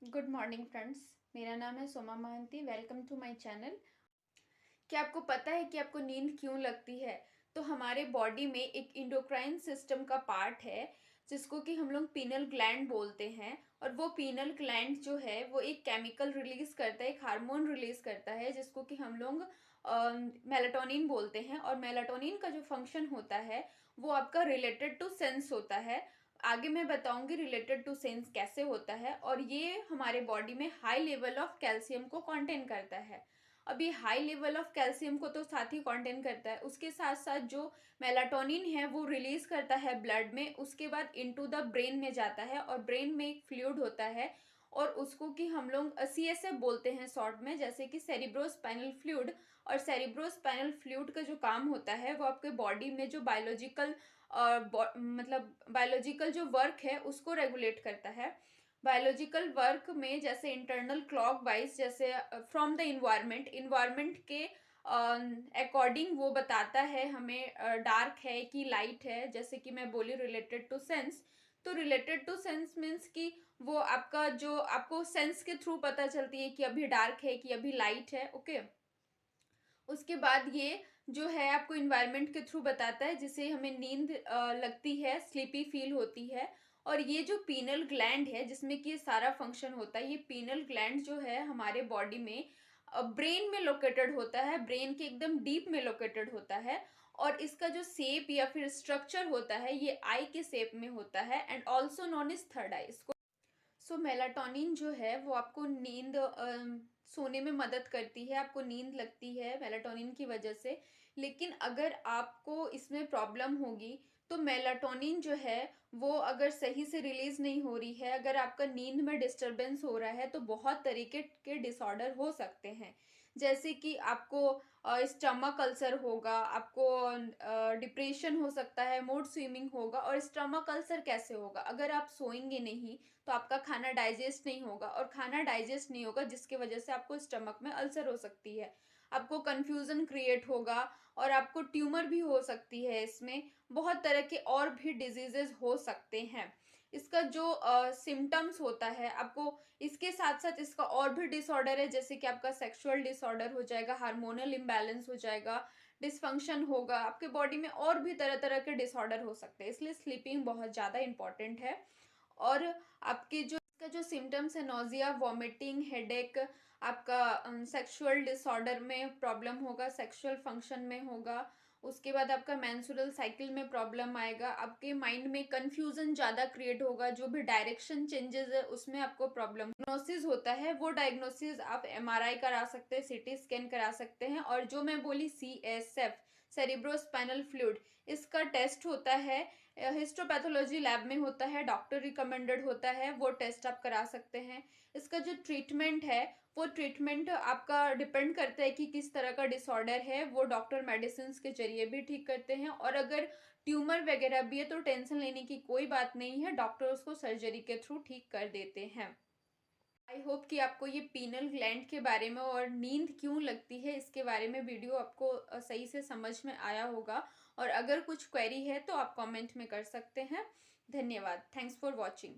Good morning friends. मेरा नाम है Soma Mohanty. Welcome to my channel. क्या आपको पता है कि आपको नींद क्यों लगती है? तो हमारे बॉडी में एक इंडोक्राइन सिस्टम का पार्ट है जिसको कि हम लोग पीनल ग्लैंड बोलते हैं। और वो पीनल ग्लैंड जो है वो एक केमिकल रिलीज करता है, एक हार्मोन रिलीज करता है जिसको कि हम लोग मेलाटोनिन बोलते हैं। और मेलाटोनिन का जो फंक्शन होता है वो आपका रिलेटेड टू सेंस होता है। आगे मैं बताऊंगी रिलेटेड टू सेंस कैसे होता है। और ये हमारे बॉडी में हाई लेवल ऑफ कैल्शियम को कंटेन करता है। अब ये हाई लेवल ऑफ कैल्शियम को तो साथ ही कंटेन करता है, उसके साथ साथ जो मेलाटोनिन है वो रिलीज करता है ब्लड में, उसके बाद इनटू द ब्रेन में जाता है। और ब्रेन में एक फ्लूइड होता है और उसको कि हम लोग CSF बोलते हैं शॉर्ट में, जैसे कि सेरिब्रोस्पाइनल फ्लूइड। और सेरिब्रोस्पाइनल फ्लूइड का जो काम होता है वो आपके बॉडी में जो बायोलॉजिकल जो वर्क है उसको रेगुलेट करता है। बायोलॉजिकल वर्क में जैसे इंटरनल क्लॉक वाइज, जैसे फ्रॉम द इन्वायरमेंट के अकॉर्डिंग वो बताता है हमें डार्क है कि लाइट है। जैसे कि मैं बोली रिलेटेड टू सेंस, तो रिलेटेड टू सेंस मीन्स कि वो आपका जो आपको सेंस के थ्रू पता चलती है कि अभी डार्क है कि अभी लाइट है। ओके। उसके बाद ये जो है आपको इन्वायरमेंट के थ्रू बताता है जिससे हमें नींद लगती है, स्लीपी फील होती है। और ये जो पीनल ग्लैंड है जिसमें कि ये सारा फंक्शन होता है, ये पीनल ग्लैंड जो है हमारे बॉडी में ब्रेन में लोकेटेड होता है, ब्रेन के एकदम डीप में लोकेटेड होता है। और इसका जो शेप या फिर स्ट्रक्चर होता है ये आई के शेप में होता है and also non is third I. Melatonin जो है वो आपको नींद सोने में मदद करती है, आपको नींद लगती है मेलाटोनिन की वजह से। लेकिन अगर आपको इसमें प्रॉब्लम होगी तो मेलाटोनिन जो है वो अगर सही से रिलीज नहीं हो रही है, अगर आपका नींद में डिस्टरबेंस हो रहा है तो बहुत तरीके के डिसऑर्डर हो सकते हैं। जैसे कि आपको स्टमक अल्सर होगा, आपको डिप्रेशन हो सकता है, मूड स्विंगिंग होगा। और स्टमक अल्सर कैसे होगा? अगर आप सोएंगे नहीं तो आपका खाना डाइजेस्ट नहीं होगा, और खाना डाइजेस्ट नहीं होगा जिसकी वजह से आपको स्टमक में अल्सर हो सकती है, आपको कंफ्यूजन क्रिएट होगा और आपको ट्यूमर भी हो सकती है। इसमें बहुत तरह के और भी डिजीजेस हो सकते हैं। इसका जो सिम्टम्स होता है आपको, इसके साथ साथ इसका और भी डिसऑर्डर है, जैसे कि आपका सेक्सुअल डिसऑर्डर हो जाएगा, हार्मोनल इम्बैलेंस हो जाएगा, डिसफंक्शन होगा आपके बॉडी में, और भी तरह तरह के डिसऑर्डर हो सकते हैं। इसलिए स्लीपिंग बहुत ज़्यादा इंपॉर्टेंट है। और आपके जो इसका जो सिम्टम्स है, नोजिया, वॉमिटिंग, हेडेक, आपका सेक्सुअल डिसऑर्डर में प्रॉब्लम होगा, सेक्सुअल फंक्शन में होगा। उसके बाद आपका मेंस्ट्रुअल साइकिल में प्रॉब्लम आएगा, आपके माइंड में कंफ्यूजन ज़्यादा क्रिएट होगा, जो भी डायरेक्शन चेंजेस है उसमें आपको प्रॉब्लम। डायग्नोसिस होता है, वो डायग्नोसिस आप MRI करा सकते हैं, CT स्कैन करा सकते हैं। और जो मैं बोली CSF, सेरिब्रोस्पाइनल फ्लूइड, इसका टेस्ट होता है, हिस्टोपैथोलॉजी लैब में होता है, डॉक्टर रिकमेंडेड होता है, वो टेस्ट आप करा सकते हैं। इसका जो ट्रीटमेंट है वो ट्रीटमेंट आपका डिपेंड करता है कि किस तरह का डिसऑर्डर है, वो डॉक्टर मेडिसिन के जरिए भी ठीक करते हैं। और अगर ट्यूमर वगैरह भी है तो टेंशन लेने की कोई बात नहीं है, डॉक्टर उसको सर्जरी के थ्रू ठीक कर देते हैं। आई होप कि आपको ये पीनल ग्लैंड के बारे में और नींद क्यों लगती है इसके बारे में वीडियो आपको सही से समझ में आया होगा। और अगर कुछ क्वेरी है तो आप कमेंट में कर सकते हैं। धन्यवाद। Thanks for watching.